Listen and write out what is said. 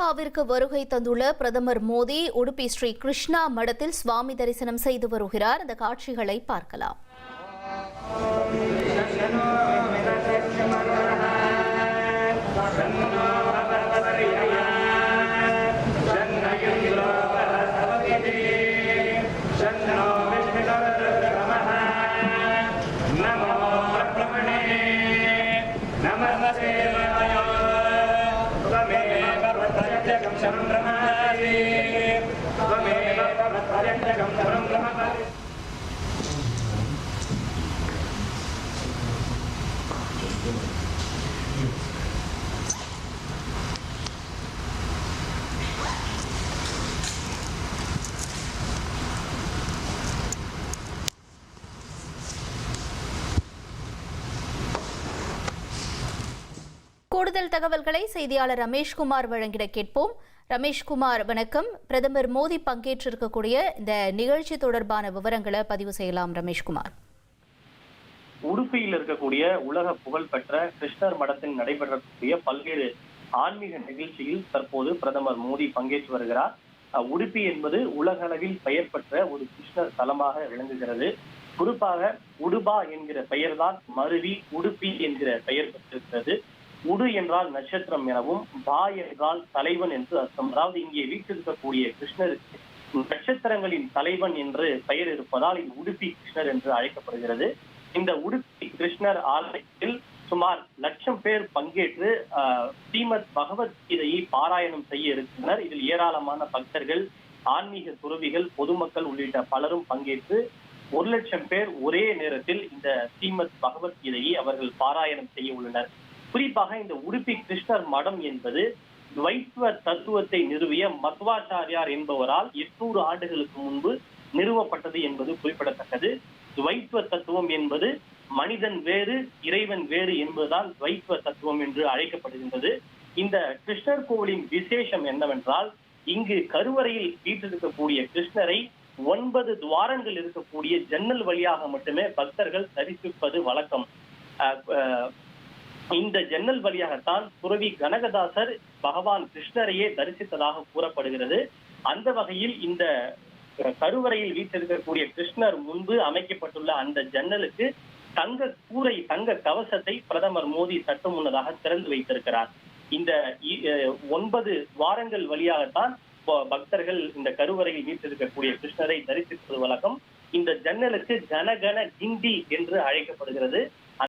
கர்நாடகாவிற்கு வருகை தந்துள்ள பிரதமர் மோடி உடுப்பி ஸ்ரீ கிருஷ்ணா மடத்தில் சுவாமி தரிசனம் செய்து வருகிறார். அந்த காட்சிகளை பார்க்கலாம். கூடுதல் தகவல்களை செய்தியாளர் ரமேஷ்குமார் வழங்கிட கேட்போம். ரமேஷ்குமார், வணக்கம். பிரதமர் மோடி பங்கேற்றிருக்கக்கூடிய இந்த நிகழ்ச்சி தொடர்பான விவரங்களை பதிவு செய்யலாம். ரமேஷ்குமார், உடுப்பியில் இருக்கக்கூடிய உலக புகழ்பெற்ற கிருஷ்ணர் மடத்தில் நடைபெறக்கூடிய பல்வேறு ஆன்மீக நிகழ்ச்சியில் தற்போது பிரதமர் மோடி பங்கேற்று வருகிறார். உடுப்பி என்பது உலக அளவில் பெயர் பெற்ற ஒரு கிருஷ்ணர் தலமாக விளங்குகிறது. குறிப்பாக உடுபா என்கிற பெயர்தான் மருவி உடுப்பி என்கிற பெயர் பெற்றிருக்கிறது. உடு என்றால் நட்சத்திரம் எனவும், பா என்றால் தலைவன் என்று அர்த்தம். அதாவது இங்கே வீட்டிருக்கக்கூடிய கிருஷ்ணருக்கு நட்சத்திரங்களின் தலைவன் என்று பெயர் இருப்பதால் இது உடுப்பி கிருஷ்ணர் என்று அழைக்கப்படுகிறது. இந்த உடுப்பி கிருஷ்ணர் ஆலயத்தில் சுமார் 1,00,000 பேர் பங்கேற்று ஸ்ரீமத் பகவத்கீதையை பாராயணம் செய்ய இருக்கிறனர். இதில் ஏராளமான பக்தர்கள், ஆன்மீக துறவிகள், பொதுமக்கள் உள்ளிட்ட பலரும் பங்கேற்று 1,00,000 பேர் ஒரே நேரத்தில் இந்த ஸ்ரீமத் பகவத்கீதையை அவர்கள் பாராயணம் செய்ய உள்ளனர். குறிப்பாக இந்த உடுப்பி கிருஷ்ணர் மடம் என்பது துவைத்வ தத்துவத்தை நிறுவிய மத்வாச்சாரியார் என்பவரால் 800 ஆண்டுகளுக்கு முன்பு நிறுவப்பட்டது என்பது குறிப்பிடத்தக்கது. துவைத்வ தத்துவம் என்பது மனிதன் வேறு, இறைவன் வேறு என்பதுதான் துவைத்வ தத்துவம் என்று அழைக்கப்படுகின்றது. இந்த கிருஷ்ணர் கோவிலின் விசேஷம் என்னவென்றால், இங்கு கருவறையில் வீற்றிருக்கக்கூடிய கிருஷ்ணரை 9 துவாரங்கள் இருக்கக்கூடிய ஜன்னல் வழியாக மட்டுமே பக்தர்கள் தரிசிப்பது வழக்கம். இந்த ஜன்னல் வழியாகத்தான் துறவி கனகதாசர் பகவான் கிருஷ்ணரையே தரிசித்ததாக கூறப்படுகிறது. அந்த வகையில் இந்த கருவறையில் வீட்டிருக்கக்கூடிய கிருஷ்ணர் முன்பு அமைக்கப்பட்டுள்ள அந்த ஜன்னலுக்கு தங்க கூரை, தங்க கவசத்தை பிரதமர் மோடி சற்று முன்னதாக திறந்து வைத்திருக்கிறார். இந்த 9 வாரங்கள் வழியாகத்தான் பக்தர்கள் இந்த கருவறையில் வீட்டிருக்கக்கூடிய கிருஷ்ணரை தரிசிப்பது வழக்கம். இந்த ஜன்னலுக்கு ஜனகன கிண்டி என்று அழைக்கப்படுகிறது.